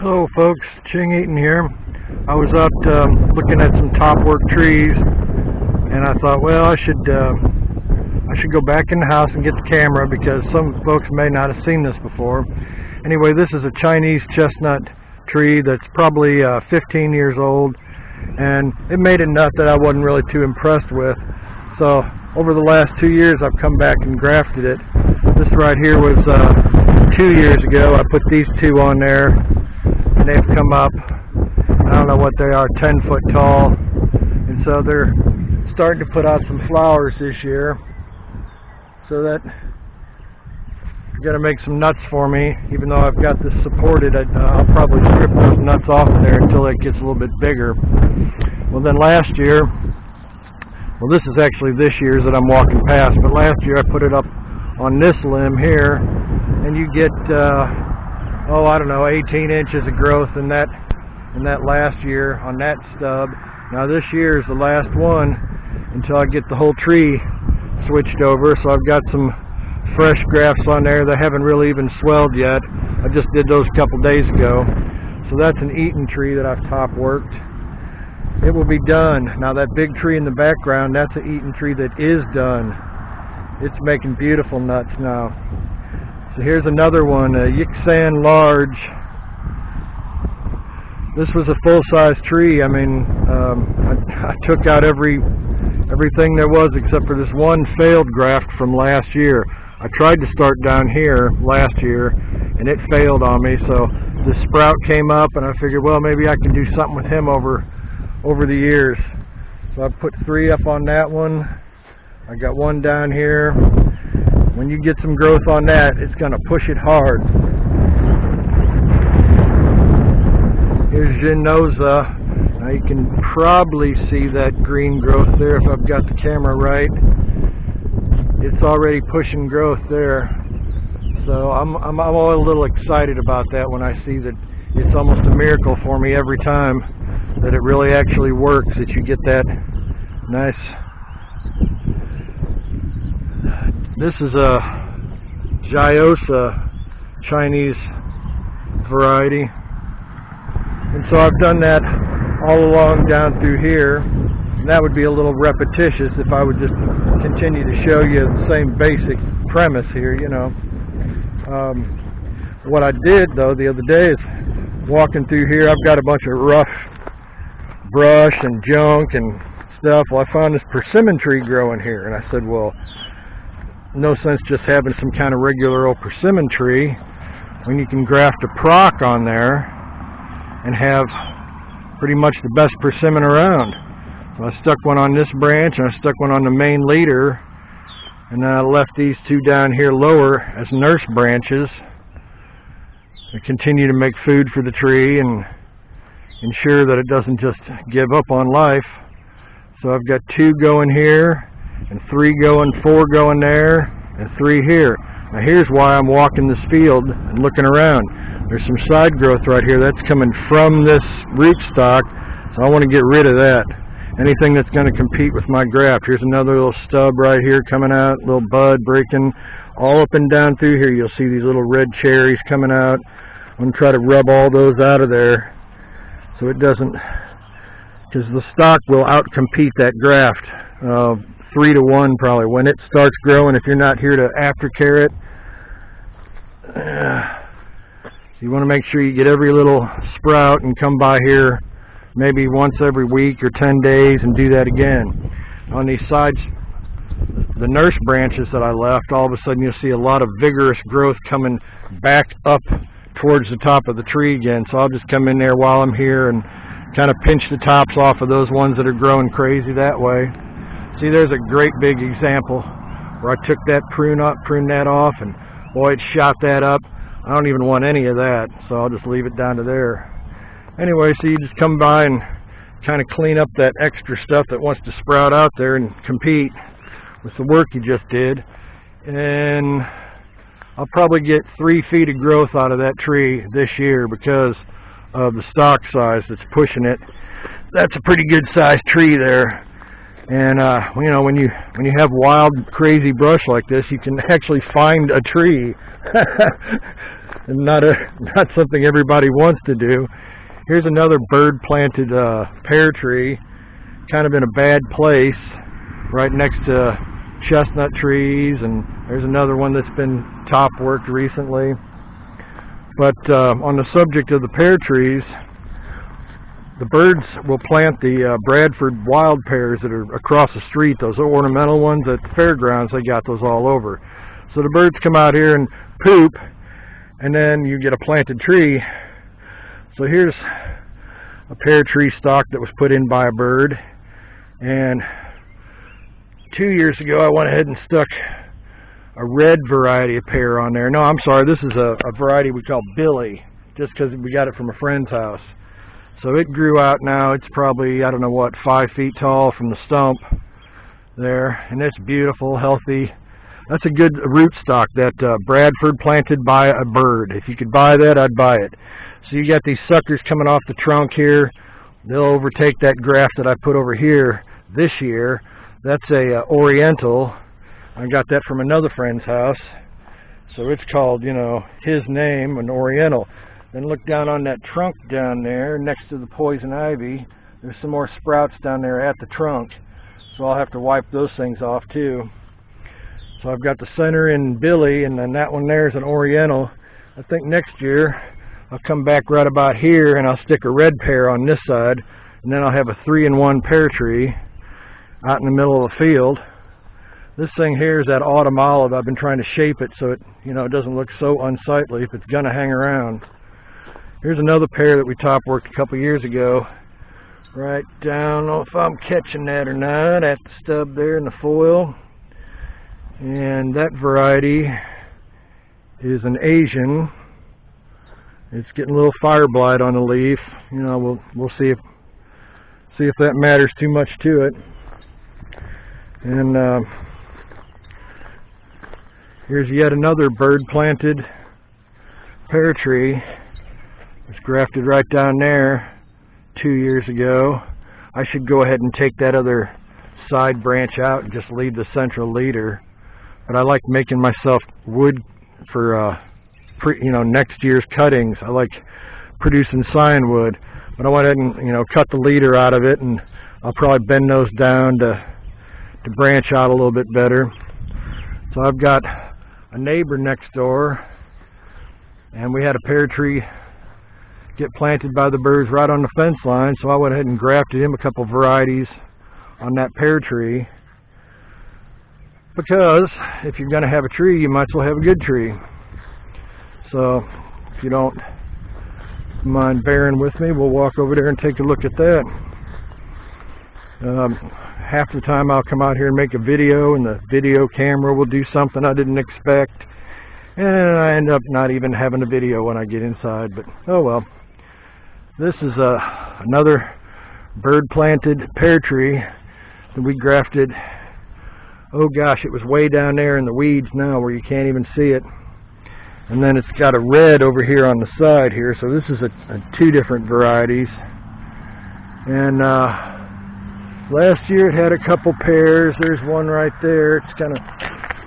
Hello folks, Ching Eaton here. I was out looking at some topwork trees, and I thought, well, I should go back in the house and get the camera because some folks may not have seen this before. Anyway, this is a Chinese chestnut tree that's probably 15 years old, and it made a nut that I wasn't really too impressed with. So over the last 2 years I've come back and grafted it. This right here was 2 years ago. I put these two on there, and they've come up, I don't know what they are, 10 foot tall, and so they're starting to put out some flowers this year. So that going to make some nuts for me. Even though I've got this supported, I'll probably strip those nuts off of there until it gets a little bit bigger. Well, then last year, well, this is actually this year's that I'm walking past, but last year I put it up on this limb here, and you get I don't know, 18 inches of growth in that last year on that stub. Now this year is the last one until I get the whole tree switched over, so I've got some fresh grafts on there that haven't really even swelled yet. I just did those a couple days ago. So that's an Eaton tree that I've top worked. It will be done. Now that big tree in the background, that's an Eaton tree that is done. It's making beautiful nuts now. So here's another one, a Yixan large. This was a full-size tree. I mean, I took out everything there was except for this one failed graft from last year. I tried to start down here last year, and it failed on me. So the sprout came up, and I figured, well, maybe I can do something with him over the years. So I put 3 up on that one. I got 1 down here. When you get some growth on that, it's going to push it hard. Here's Genoza. Now you can probably see that green growth there if I've got the camera right. It's already pushing growth there. So I'm always a little excited about that when I see that it's almost a miracle for me every time that it really actually works, that you get that nice. This is a Gyosa Chinese variety. And so I've done that all along down through here. And that would be a little repetitious if I would just continue to show you the same basic premise here, you know. What I did, though, the other day is walking through here. I've got a bunch of rough brush and junk and stuff. Well, I found this persimmon tree growing here. And I said, well, no sense just having some kind of regular old persimmon tree when you can graft a proc on there and have pretty much the best persimmon around. So I stuck one on this branch, and I stuck one on the main leader, and then I left these 2 down here lower as nurse branches to continue to make food for the tree and ensure that it doesn't just give up on life. So I've got 2 going here, and 3 going, 4 going there, and 3 here. Now here's why I'm walking this field and looking around. There's some side growth right here that's coming from this rootstock, so I want to get rid of that. Anything that's going to compete with my graft. Here's another little stub right here coming out, little bud breaking. All up and down through here you'll see these little red cherries coming out. I'm going to try to rub all those out of there so it doesn't, because the stock will outcompete that graft. 3 to 1 probably when it starts growing. If you're not here to aftercare it, you want to make sure you get every little sprout and come by here maybe once every week or 10 days and do that again. On these sides, the nurse branches that I left, all of a sudden you'll see a lot of vigorous growth coming back up towards the top of the tree again. So I'll just come in there while I'm here and kind of pinch the tops off of those ones that are growing crazy that way. See, there's a great big example where I took that prune that off, and boy, it shot that up. I don't even want any of that, so I'll just leave it down to there. Anyway, so you just come by and kind of clean up that extra stuff that wants to sprout out there and compete with the work you just did. And I'll probably get 3 feet of growth out of that tree this year because of the stock size that's pushing it. That's a pretty good sized tree there. And you know, when you have wild, crazy brush like this, you can actually find a tree, and not something everybody wants to do. Here's another bird-planted pear tree, kind of in a bad place, right next to chestnut trees, and there's another one that's been top worked recently. But on the subject of the pear trees, the birds will plant the Bradford wild pears that are across the street, those ornamental ones at the fairgrounds. They got those all over. So the birds come out here and poop, and then you get a planted tree. So here's a pear tree stalk that was put in by a bird, and 2 years ago I went ahead and stuck a red variety of pear on there. No, I'm sorry, this is a variety we call Billy, just because we got it from a friend's house. So it grew out now. It's probably, I don't know what, 5 feet tall from the stump there, and it's beautiful, healthy. That's a good rootstock, that Bradford planted by a bird. If you could buy that, I'd buy it. So you got these suckers coming off the trunk here. They'll overtake that graft that I put over here this year. That's a Oriental. I got that from another friend's house. So it's called, you know, his name, an Oriental. Then look down on that trunk down there next to the poison ivy. There's some more sprouts down there at the trunk. So I'll have to wipe those things off too. So I've got the center in Billy, and then that one there is an Oriental. I think next year I'll come back right about here and I'll stick a red pear on this side, and then I'll have a 3-in-1 pear tree out in the middle of the field. This thing here is that autumn olive. I've been trying to shape it so it, you know, it doesn't look so unsightly if it's gonna hang around. Here's another pear that we top worked a couple years ago. Right down, I don't know if I'm catching that or not, at the stub there in the foil. And that variety is an Asian. It's getting a little fire blight on the leaf. You know, we'll see if that matters too much to it. And here's yet another bird-planted pear tree. It's grafted right down there 2 years ago. I should go ahead and take that other side branch out and just leave the central leader. But I like making myself wood for you know, next year's cuttings. I like producing sign wood. But I went ahead and, you know, cut the leader out of it, and I'll probably bend those down to branch out a little bit better. So I've got a neighbor next door, and we had a pear tree get planted by the birds right on the fence line, so I went ahead and grafted him a couple varieties on that pear tree, because if you're going to have a tree, you might as well have a good tree. So if you don't mind bearing with me, we'll walk over there and take a look at that. Half the time I'll come out here and make a video, and the video camera will do something I didn't expect, and I end up not even having a video when I get inside, but oh well. This is another bird-planted pear tree that we grafted. Oh gosh, it was way down there in the weeds now where you can't even see it. And then it's got a red over here on the side here, so this is two different varieties. And last year it had a couple pairs. There's one right there. It's kind of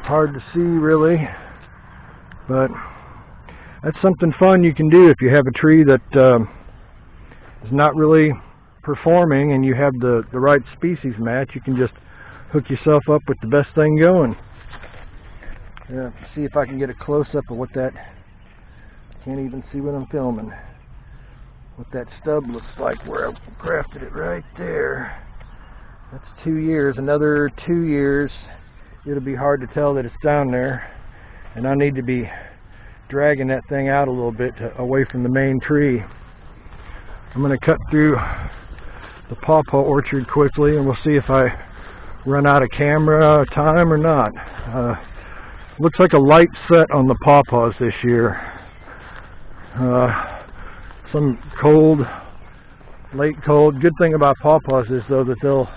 hard to see really, but that's something fun you can do if you have a tree that is not really performing and you have the right species match. You can just hook yourself up with the best thing going. Yeah, see if I can get a close-up of what that, can't even see what I'm filming, what that stub looks like where I grafted it right there. That's 2 years. Another 2 years, it'll be hard to tell that it's down there, and I need to be dragging that thing out a little bit away from the main tree. I'm going to cut through the pawpaw orchard quickly, and we'll see if I run out of camera time or not. Looks like a light set on the pawpaws this year. Some cold, late cold. Good thing about pawpaws is though that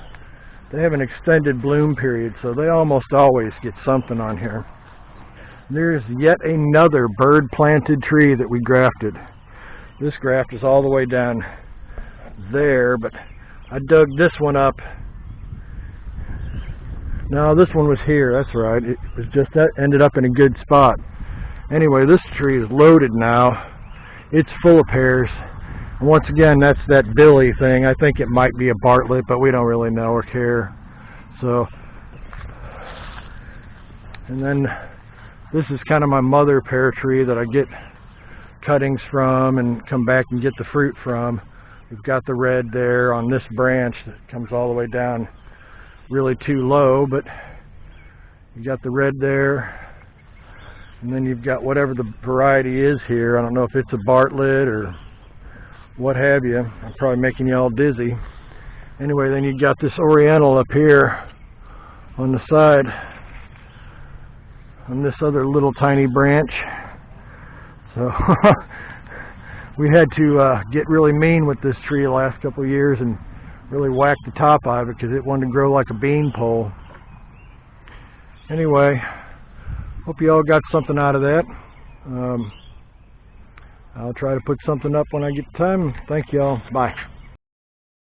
they have an extended bloom period, so they almost always get something on here. There's yet another bird-planted tree that we grafted. This graft is all the way down there, but I dug this one up No, this one was here. That's right. It was just that ended up in a good spot. Anyway, this tree is loaded now. It's full of pears. And once again, that's that Billy thing. I think it might be a Bartlett, but we don't really know or care. So, and then this is kind of my mother pear tree that I get cuttings from and come back and get the fruit from. We've got the red there on this branch that comes all the way down, really too low, but you got the red there, and then you've got whatever the variety is here. I don't know if it's a Bartlett or what have you. I'm probably making you all dizzy. Anyway, then you got this Oriental up here on the side on this other little tiny branch. So we had to get really mean with this tree the last couple of years and really whack the top out of it because it wanted to grow like a bean pole. Anyway, hope you all got something out of that. I'll try to put something up when I get time. Thank you all. Bye.